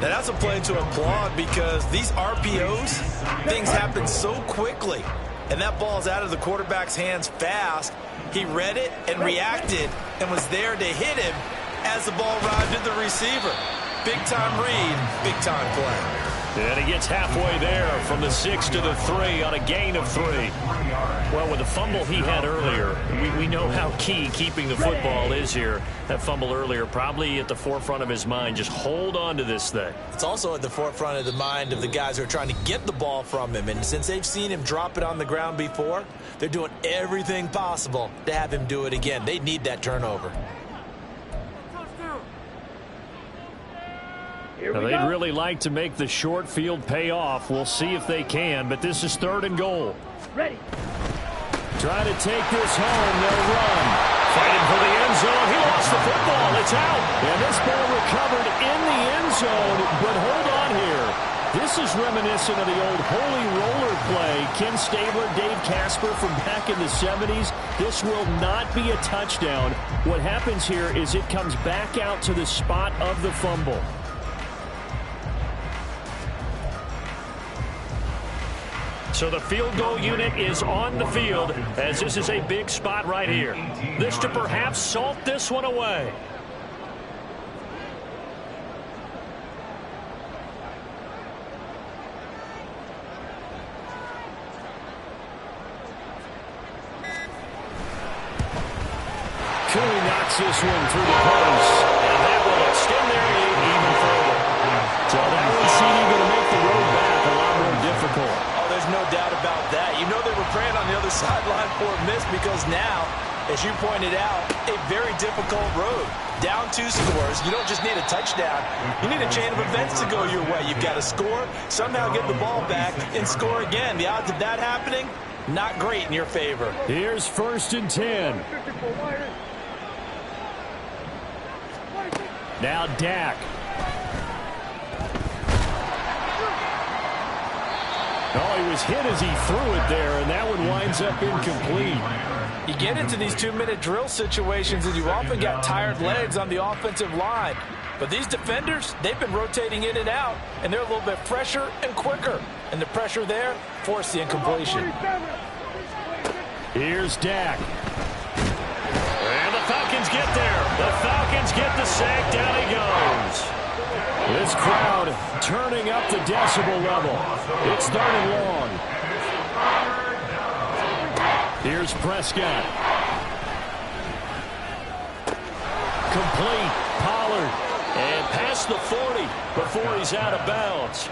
Now that's a play to applaud because these RPOs, things happen so quickly. And that ball's out of the quarterback's hands fast. He read it and reacted and was there to hit him as the ball arrived at the receiver. Big-time read, big-time play. And he gets halfway there from the 6 to the 3 on a gain of 3. Well, with the fumble he had earlier, we know how key keeping the football is here. That fumble earlier probably at the forefront of his mind. Just hold on to this thing. It's also at the forefront of the mind of the guys who are trying to get the ball from him. And since they've seen him drop it on the ground before, they're doing everything possible to have him do it again. They need that turnover. Now, they'd really like to make the short field pay off. We'll see if they can, but this is 3rd and goal. Ready. Try to take this home. They'll run. Fighting for the end zone. He lost the football. It's out. And this ball recovered in the end zone, but hold on here. This is reminiscent of the old holy roller play. Ken Stabler, Dave Casper from back in the 70s. This will not be a touchdown. What happens here is it comes back out to the spot of the fumble. So the field goal unit is on the field as this is a big spot right here. This to perhaps salt this one away. Cooley knocks this one through the post. And that will extend their lead even further. So that one seemed going to make the road back a lot more difficult. There's no doubt about that. You know they were praying on the other sideline for a miss because now, as you pointed out, a very difficult road. Down 2 scores. You don't just need a touchdown. You need a chain of events to go your way. You've got to score, somehow get the ball back, and score again. The odds of that happening, not great in your favor. Here's 1st and 10. Now Dak. Oh, he was hit as he threw it there, and that one winds up incomplete. You get into these 2-minute drill situations, and you often got tired legs on the offensive line. But these defenders, they've been rotating in and out, and they're a little bit fresher and quicker. And the pressure there forced the incompletion. Here's Dak. And the Falcons get there. The Falcons get the sack. Down he goes. This crowd turning up the decibel level. It's 3rd and long. Here's Prescott. Complete. Pollard. And past the 40 before he's out of bounds.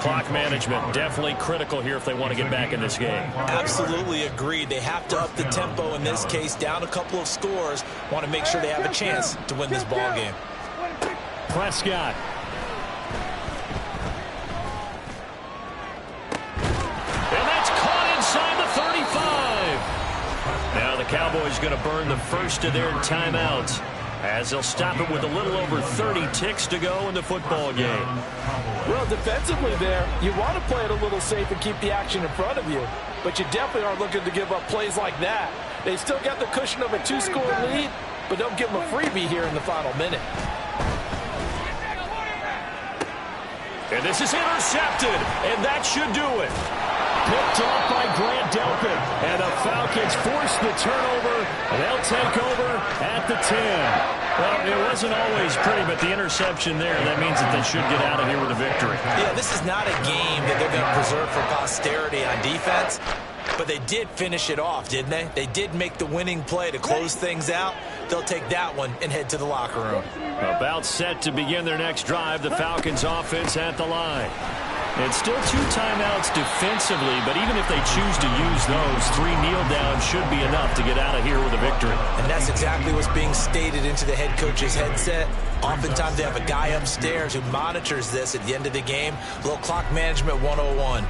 Clock management definitely critical here if they want to get back in this game. Absolutely agreed. They have to up the tempo in this case, down a couple of scores. Want to make sure they have a chance to win this ball game. Prescott. And that's caught inside the 35. Now the Cowboys going to burn the first of their timeouts, as they'll stop it with a little over 30 ticks to go in the football game. Well, defensively there, you want to play it a little safe and keep the action in front of you, but you definitely aren't looking to give up plays like that. They still got the cushion of a 2-score lead, but don't give them a freebie here in the final minute. And this is intercepted, and that should do it. Picked off by Grant Delpit, and the Falcons force the turnover, and they'll take over at the 10. Well, it wasn't always pretty, but the interception there, that means that they should get out of here with a victory. Yeah, this is not a game that they're going to preserve for posterity on defense, but they did finish it off, didn't they? They did make the winning play to close things out. They'll take that one and head to the locker room. About set to begin their next drive, the Falcons offense at the line. It's still 2 timeouts defensively, but even if they choose to use those, 3 kneel downs should be enough to get out of here with a victory. And that's exactly what's being stated into the head coach's headset. Oftentimes they have a guy upstairs who monitors this at the end of the game. A little clock management 101.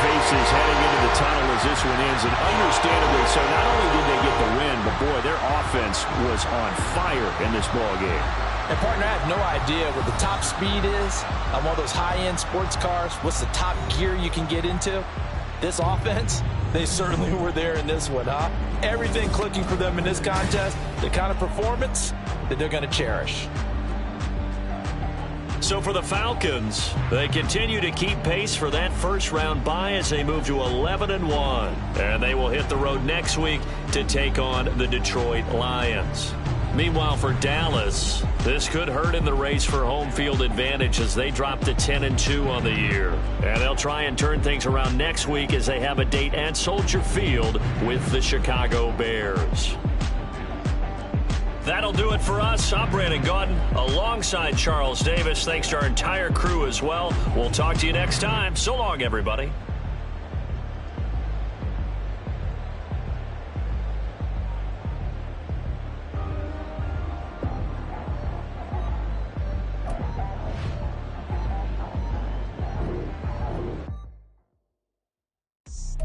Faces heading into the tunnel as this one ends, and understandably so. Not only did they get the win, but boy, their offense was on fire in this ball game. And partner, I have no idea what the top speed is on one of those high-end sports cars. What's the top gear you can get into? This offense, they certainly were there in this one, huh? Everything clicking for them in this contest, the kind of performance that they're going to cherish. So for the Falcons, they continue to keep pace for that first-round bye as they move to 11-1. And they will hit the road next week to take on the Detroit Lions. Meanwhile, for Dallas, this could hurt in the race for home field advantage as they drop to 10-2 on the year. And they'll try and turn things around next week as they have a date at Soldier Field with the Chicago Bears. That'll do it for us. I'm Brandon Gaudin alongside Charles Davis. Thanks to our entire crew as well. We'll talk to you next time. So long, everybody.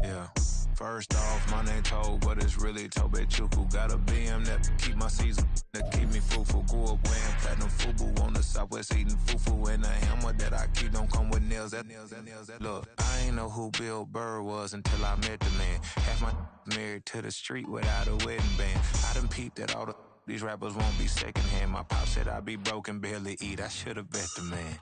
Yeah. First off, my name Toad, but it's really Tobe Chuku. Got a BM that keep my season, that keep me fruitful. Grew up wearing platinum FUBU on the Southwest eating fufu. And a hammer that I keep don't come with nails. Look, I ain't know who Bill Burr was until I met the man. Half my married to the street without a wedding band. I done peeped at all these rappers won't be secondhand. My pop said I'd be broke and barely eat. I should've bet the man.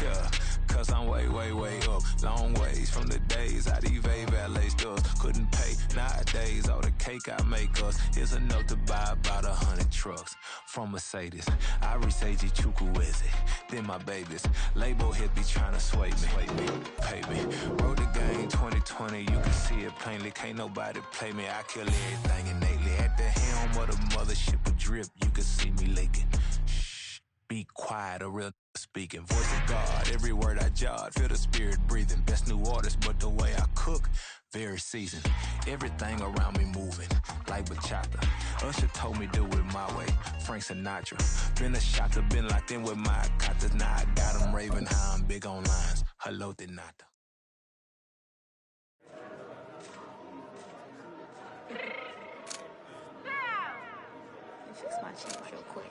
Yeah, cause I'm way, way, way up. Long ways from the days I these valet stores couldn't pay. Nowadays, all the cake I make us is enough to buy about 100 trucks. From Mercedes, I resage Chukwueze. Then my babies, label hit be trying to sway me, pay me. Wrote the game 2020, you can see it plainly. Can't nobody play me, I kill everything innately. At the helm of the mothership of drip, you can see me leaking. Shh, be quiet, a real speaking. Voice of God, every word I jot, feel the spirit breathing. Best new artist, but the way I cook, very seasoned. Everything around me moving, like bachata. Usher told me do it my way, Frank Sinatra. Been a shocker, been locked in with my katas. Now I got them raving how I'm big on lines. Hello, de nata. Fix my cheeks real quick.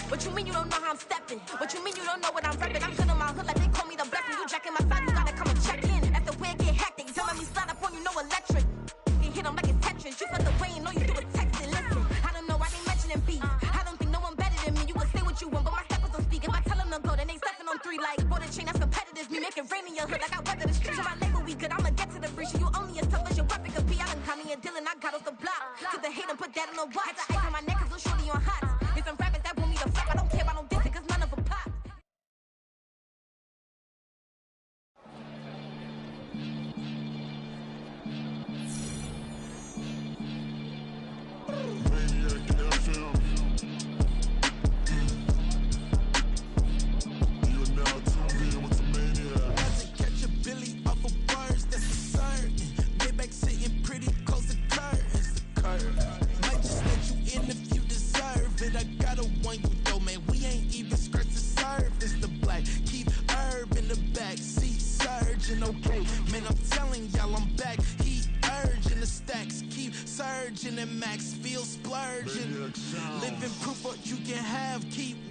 What you mean you don't know how I'm stepping? What you mean you don't know what I'm repping? I'm good in my hood like they call me the blessing. You jacking my side, you gotta come and check in. After where it get hectic, telling me slide up on you, no electric. You hit them like it's Tetris. You felt the way and all you do is text it. Listen, I don't know why they mentioning beef. I don't think no one better than me. You would say what you want, but my steppers don't speak. If I tell them to go, then they stepping on 3 like border chain. That's competitive. Me making rain in your hood like I weather the streets. So my label we good. I'ma get to the breach. You only as tough as your weapon could be. I done Connie and Dylan. I got off the block. Cause the hate and put that on the watch. Had the ice on my neck cause little shorty on hot. It's some rappers that want me to flop. I don't care about no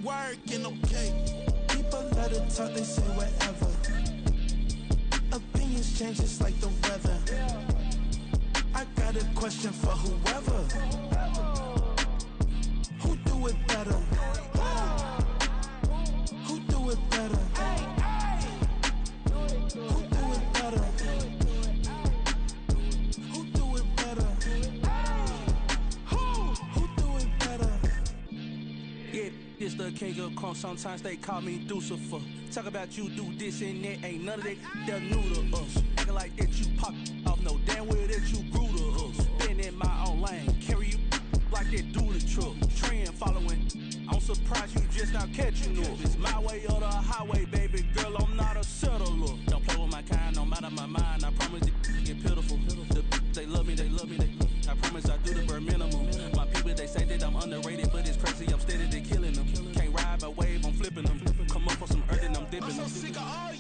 working, okay. People let it talk, they say whatever. Opinions change just like the weather. I got a question for whoever. Who do it better? Who do it better? Who do it better? Who do it better? Who do it better? Yeah, this the king of crunk. Sometimes they call me Lucifer. Talk about you do this and that. Ain't none of that. They're new to us. Acting like that you pop off. No damn well that you grew to us. Been in my own lane. Carry you like that do the truck. Trend following. I'm surprised you just now catching up. It's my way or the highway, baby girl. I'm not a settler. Don't play with my kind. I'm out of my mind. I promise it get pitiful. They love me. They love me. I promise I do the bare minimum. My people, they say that I'm underrated, but it's crazy. I'm steady, they killing them. Can't ride my wave, I'm flipping them. Come up for some earth and I'm dipping them. I'm so sick of all